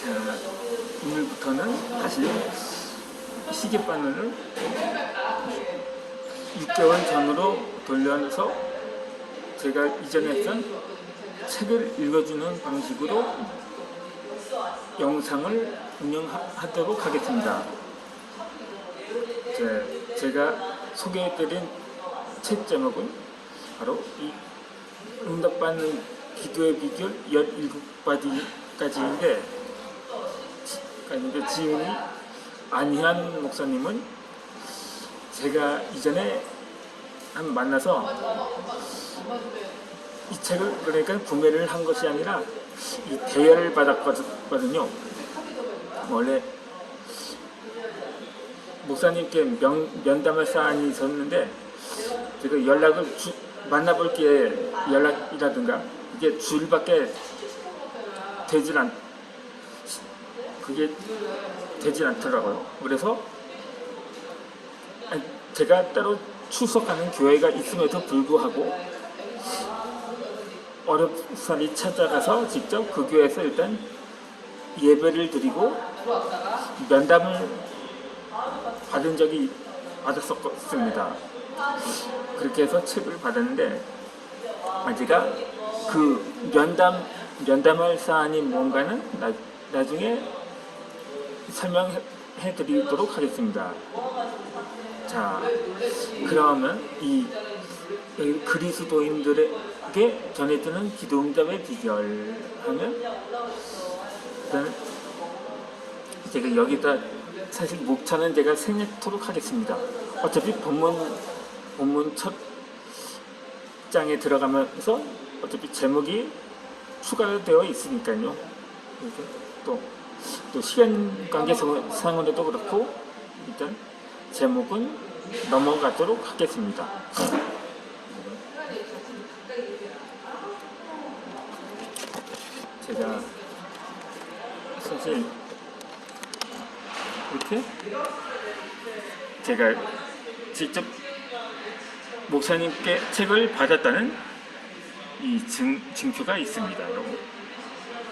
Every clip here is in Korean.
자, 오늘부터는 다시 시계바늘을 6개월 전으로 돌려서 제가 이전에 했던 책을 읽어주는 방식으로 영상을 운영하도록 하겠습니다. 제가 소개해드린 책 제목은 바로 이 응답받는 기도의 비결 17가지인데 지은이 안희한 목사님은 제가 이전에 만나서 이 책을 그러니까 구매를 한 것이 아니라 이 대여를 받았거든요. 원래 목사님께 면담할 사안이 있었는데 제가 연락을 만나볼 게 연락이라든가 이게 줄밖에 그게 되질 않더라고요. 그래서 제가 따로 출석하는 교회가 있음에도 불구하고 어렵사리 찾아가서 직접 그 교회에서 일단 예배를 드리고 면담을 받았었습니다. 그렇게 해서 책을 받았는데 제가 그 면담할 사안이 뭔가는 나중에 설명해 드리도록 하겠습니다. 자, 그러면 이 그리스도인들에게 전해주는 기도응답의 비결 하면 일단 제가 여기다 사실 목차는 제가 생략토록 하겠습니다. 어차피 본문 첫 장에 들어가면서 어차피 제목이 추가되어 있으니까요. 또 시간 관계상으로도 그렇고 일단 제목은 넘어가도록 하겠습니다. 제가 사실 이렇게 제가 직접 목사님께 책을 받았다는 이 증표가 있습니다.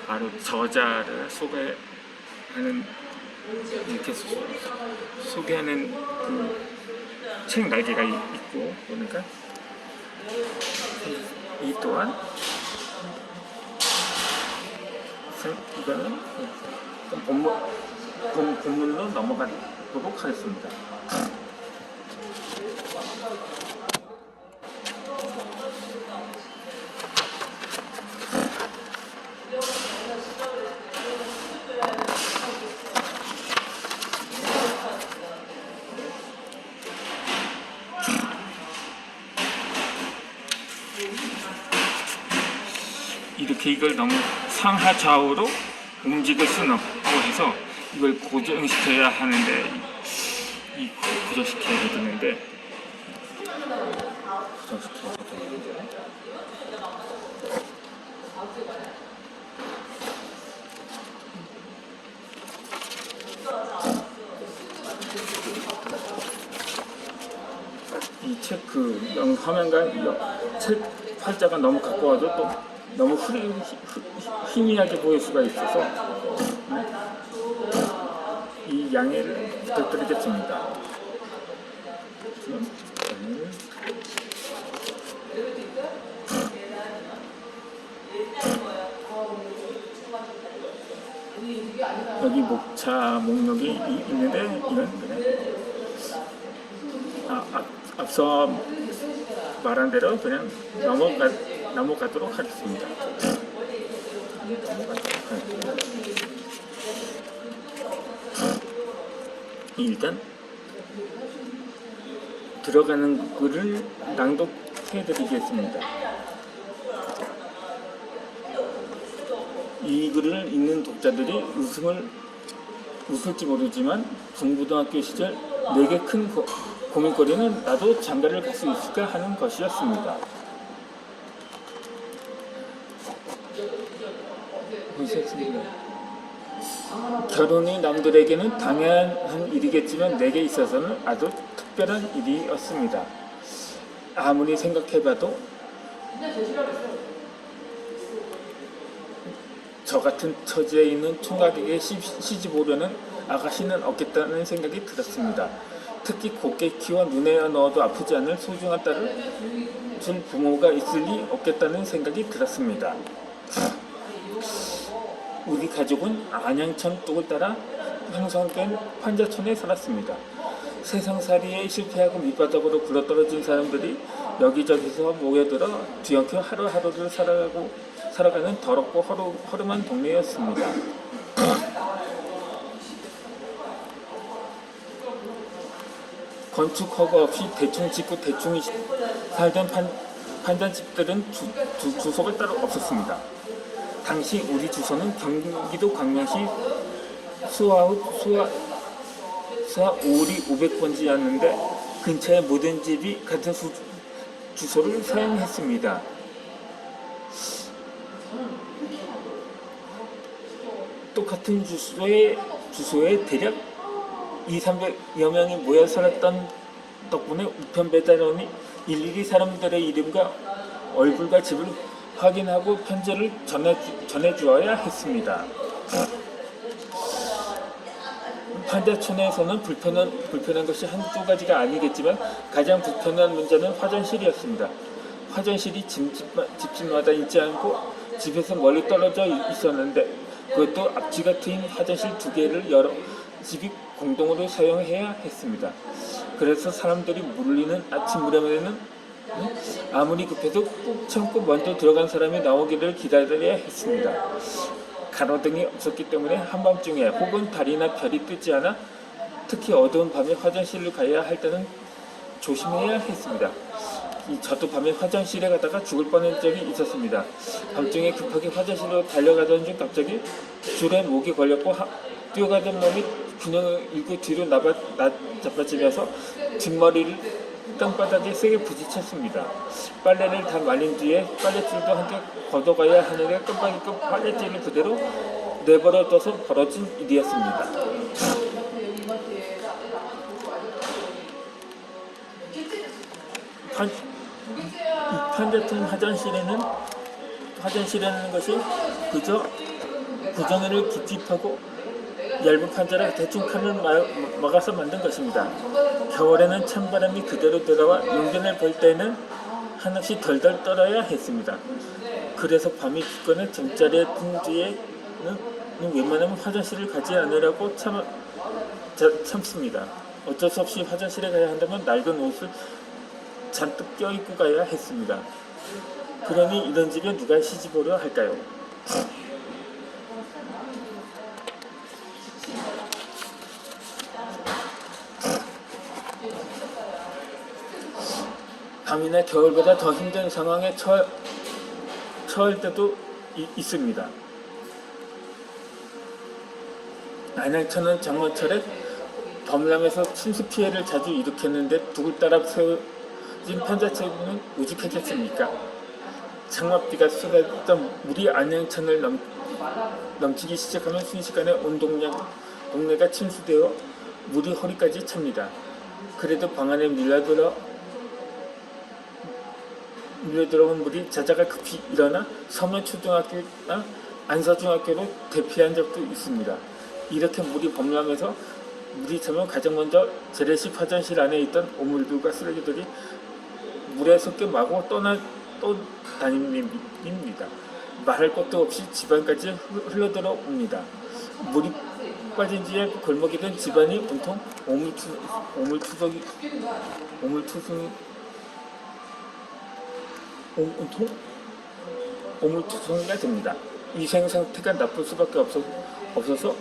바로 저자를 소개하는 이렇게 소개하는 그 책 날개가 있고 그러니까 이 또한 이거는 본문으로 넘어가도록 하겠습니다. 이렇게 이걸 너무 상하 좌우로 움직일 수는 없고 해서 이걸 고정시켜야 하는데 고정시켜야 되는데 이 책 화면과 책 팔자가 너무 가까워도 또 너무 희미하게 보일 수가 있어서 이 양해를 부탁드리겠습니다. 여기 목록이 있는데 이건 그냥 앞서 말한 대로 그냥 넘어가도록 하겠습니다. 일단 들어가는 글을 낭독해 드리겠습니다. 이 글을 읽는 독자들이 웃을지 모르지만 중고등학교 시절 내게 큰 고민거리는 나도 장가를 갈 수 있을까 하는 것이었습니다. 결혼이 남들에게는 당연한 일이겠지만 내게 있어서는 아주 특별한 일이었습니다. 아무리 생각해봐도 저 같은 처지에 있는 총각에게 시집 오려는 아가씨는 없겠다는 생각이 들었습니다. 특히 곱게 키워 눈에 넣어도 아프지 않을 소중한 딸을 줄 부모가 있을 리 없겠다는 생각이 들었습니다. 우리 가족은 안양천 뚝을 따라 형성된 판자촌에 살았습니다. 세상살이에 실패하고 밑바닥으로 굴러떨어진 사람들이 여기저기서 모여들어 뒤엉켜 하루하루를 살아가는 더럽고 허름한 동네였습니다. 건축 허가 없이 대충 짓고 대충 살던 판잣집들은 주소가 따로 없었습니다. 당시 우리 주소는 경기도 광명시 수화 5리 500번지였는데 근처의 모든 집이 같은 주소를 사용했습니다. 똑같은 주소에 대략 200~300여 명이 모여 살았던 덕분에 우편 배달원이 일일이 사람들의 이름과 얼굴과 집을 확인하고 편지를 전해주어야 했습니다. 판자촌에서는 불편한 것이 한두 가지가 아니겠지만 가장 불편한 문제는 화장실이었습니다. 화장실이 집집마다 있지 않고 집에서 멀리 떨어져 있었는데 그것도 앞뒤가 트인 화장실 2개를 여러 집이 공동으로 사용해야 했습니다. 그래서 사람들이 몰리는 아침 무렵에는 아무리 급해도 꾹 참고 먼저 들어간 사람이 나오기를 기다려야 했습니다. 가로등이 없었기 때문에 한밤중에 혹은 달이나 별이 뜨지 않아 특히 어두운 밤에 화장실을 가야 할 때는 조심해야 했습니다. 저도 밤에 화장실에 가다가 죽을 뻔한 적이 있었습니다. 밤중에 급하게 화장실로 달려가던 중 갑자기 줄에 목이 걸렸고 뛰어가던 몸이 균형을 잃고 뒤로 나자빠지면서 뒷머리를 땅바닥에 세게 부딪혔습니다. 빨래를 다 말린 뒤에 빨랫줄도 함께 걷어가야 하는데 깜빡이고 빨랫줄을 그대로 내버려둬서 벌어진 일이었습니다. 이 판자촌 화장실이라는 것이 그저 구덩이를 깊이 파고 얇은 판자를 대충 칸을 막아서 만든 것입니다. 겨울에는 찬바람이 그대로 들어와 용변을 볼 때는 한없이 덜덜 떨어야 했습니다. 그래서 밤이 깊거나 잠자리에 든 뒤에는 웬만하면 화장실을 가지 않으려고 참습니다. 어쩔 수 없이 화장실에 가야 한다면 낡은 옷을 잔뜩 껴입고 가야 했습니다. 그러니 이런 집에 누가 시집오려 할까요? 밤이나 겨울보다 더 힘든 상황에 처할 때도 있습니다. 안양천은 장마철에 범람에서 침수 피해를 자주 일으켰는데 누굴 따라 세워진 판자촌은 우직하겠습니까? 장맛비가 쏟아졌던 물이 안양천을 넘치기 시작하면 순식간에 온 동네가 침수되어 물이 허리까지 찹니다. 그래도 방 안에 밀려들어온 물이 자자가 급히 일어나 서면초등학교나 안서중학교로 대피한 적도 있습니다. 이렇게 물이 범람해서 물이 차면 가장 먼저 재래식 화장실 안에 있던 오물들과 쓰레기들이 물에 섞여 마구 떠다닙니다. 말할 것도 없이 집안까지 흘러들어 옵니다. 물이 빠진 뒤에 골목이던 집안이 온통 오물투성이가 됩니다. 위생 상태가 나쁠 수밖에 없어서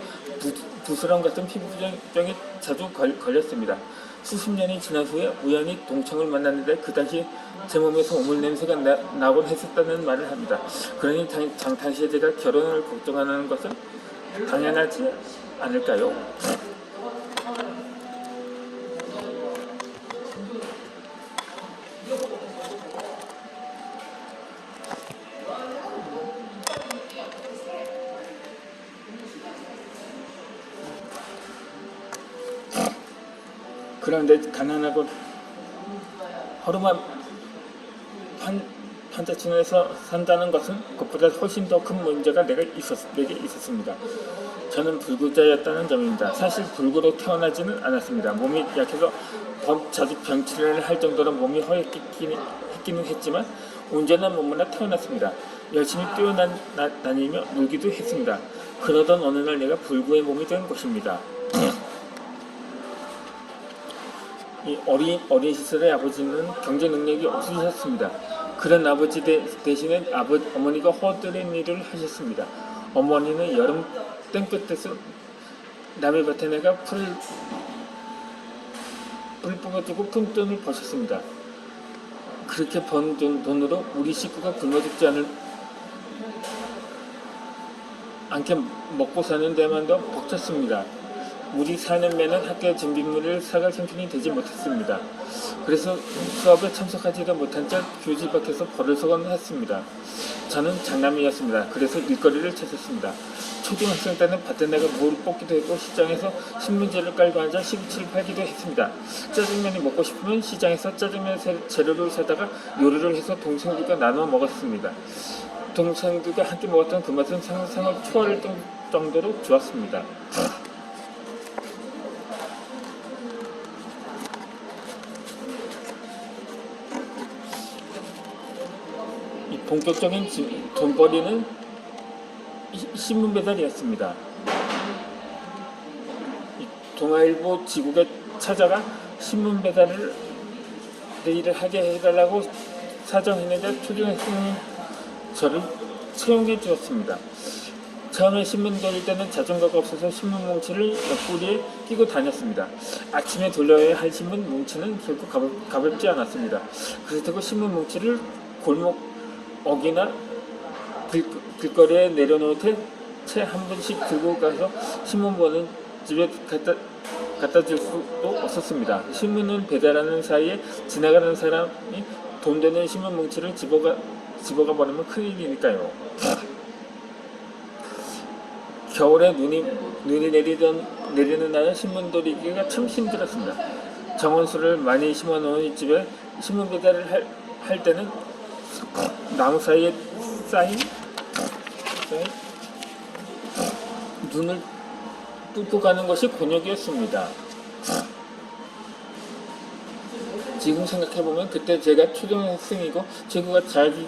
부스럼 같은 피부병에 자주 걸렸습니다. 수십 년이 지난 후에 우연히 동창을 만났는데 그 당시 제 몸에서 오물 냄새가 나곤 했었다는 말을 합니다. 그러니 당시에 제가 결혼을 걱정하는 것은 당연하지 않을까요? 그런데 가난하고 허름한 판자촌에서 산다는 것은 그것보다 훨씬 더 큰 문제가 내게 있었습니다. 저는 불구자였다는 점입니다. 사실 불구로 태어나지는 않았습니다. 몸이 약해서 자주 병치레를 할 정도로 몸이 허약했기는 했지만 온전한 몸으로 태어났습니다. 열심히 뛰어다니며 놀기도 했습니다. 그러던 어느 날 내가 불구의 몸이 된 것입니다. 이 어린 시절의 아버지는 경제 능력이 없으셨습니다. 그런 아버지 대신에 어머니가 허드렛 일을 하셨습니다. 어머니는 여름 땡볕에서 남의 밭에 내가 풀을 뽑아주고 큰 돈을 버셨습니다. 그렇게 번 돈으로 우리 식구가 굶어 죽지 않게 먹고 사는 데만도 벅찼습니다. 우리 4년매는 학교 준비물을 사갈 형편이 되지 못했습니다. 그래서 수업에 참석하지도 못한 채 교실 밖에서 버르석은 했습니다. 저는 장남이었습니다. 그래서 일거리를 찾았습니다. 초등학생 때는 밭에 내가 물 뽑기도 했고 시장에서 신문지를 깔고 앉아 시금치를 팔기도 했습니다. 짜장면이 먹고 싶으면 시장에서 짜장면 재료를 사다가 요리를 해서 동생들과 나눠 먹었습니다. 동생들과 함께 먹었던 그 맛은 상상을 초월할 정도로 좋았습니다. 이 본격적인 돈벌이는 신문 배달이었습니다. 동아일보 지국에 찾아가 신문 배달을 일을 하게 해달라고 사정했는데 초등학생은 저를 채용해 주었습니다. 처음에 신문 돌릴 때는 자전거가 없어서 신문 뭉치를 옆구리에 끼고 다녔습니다. 아침에 돌려야 할 신문 뭉치는 결코 가볍지 않았습니다. 그렇다고 신문 뭉치를 골목 어기나 길거리에 내려놓을 채 한 번씩 들고 가서 신문 보는 집에 갖다 줄 수도 없었습니다. 신문을 배달하는 사이에 지나가는 사람이 돈 되는 신문 뭉치를 집어가 버리면 큰일이니까요. 겨울에 눈이 내리는 날은 신문 돌리기가 참 힘들었습니다. 정원수를 많이 심어놓은 집에 신문 배달을 할 때는 나무 사이에 쌓인 눈을 뚫고 가는 것이 곤욕이었습니다. 지금 생각해보면 그때 제가 초등학생이고 체구가 작기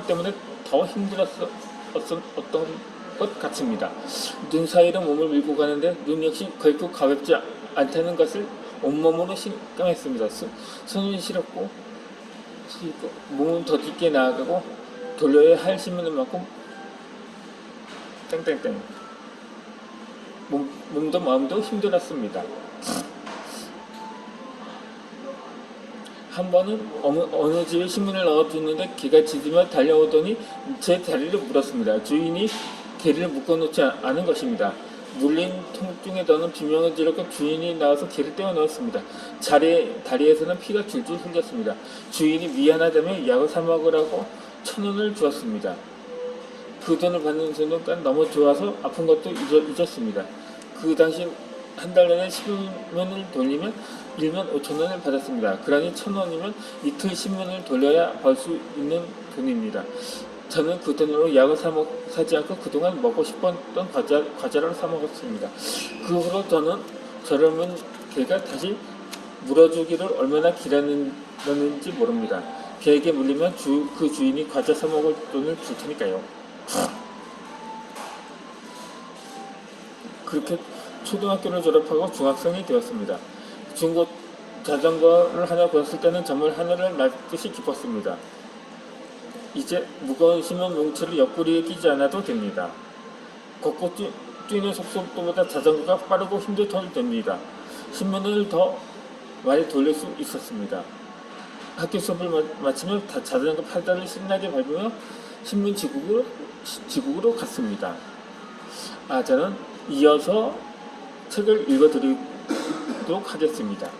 때문에 더 힘들었던 것 같습니다. 눈 사이로 몸을 밀고 가는데 눈 역시 결코 가볍지 않다는 것을 온몸으로 실감했습니다. 손은 시렵고 몸은 더 깊게 나아가고 돌려야 할 신문을 만큼 땡땡땡 몸도 마음도 힘들었습니다. 한 번은 어느 집에 신문을 넣어두는데 개가 짖으며 달려오더니 제 다리를 물었습니다. 주인이 개를 묶어놓지 않은 것입니다. 물린 통증에 더는 비명을 지르고 주인이 나와서 개를 떼어 넣었습니다. 다리에서는 피가 줄줄 흘렸습니다. 주인이 미안하다며 약을 사 먹으라고 1,000원을 주었습니다. 그 돈을 받는 순간 너무 좋아서 아픈 것도 잊었습니다. 그 당시 한 달 내내 신문을 돌리면 15,000원을 받았습니다. 그러니 1,000원이면 이틀 신문을 돌려야 벌 수 있는 돈입니다. 저는 그 돈으로 약을 사지 않고 그동안 먹고 싶었던 과자를 사 먹었습니다. 그 후로 저는 저렴은 개가 다시 물어주기를 얼마나 기다렸는지 모릅니다. 개에게 물리면 그 주인이 과자 사 먹을 돈을 줄 테니까요. 그렇게 초등학교를 졸업하고 중학생이 되었습니다. 중고 자전거를 하나 구했을 때는 정말 하늘을 날듯이 기뻤습니다. 이제 무거운 신문 뭉치를 옆구리에 끼지 않아도 됩니다. 걷고 뛰는 속도보다 자전거가 빠르고 힘도 덜 됩니다. 신문을 더 많이 돌릴 수 있었습니다. 학교 수업을 마치면 자전거 페달을 신나게 밟으며 신문 지국으로 갔습니다. 저는 이어서 책을 읽어드리도록 하겠습니다.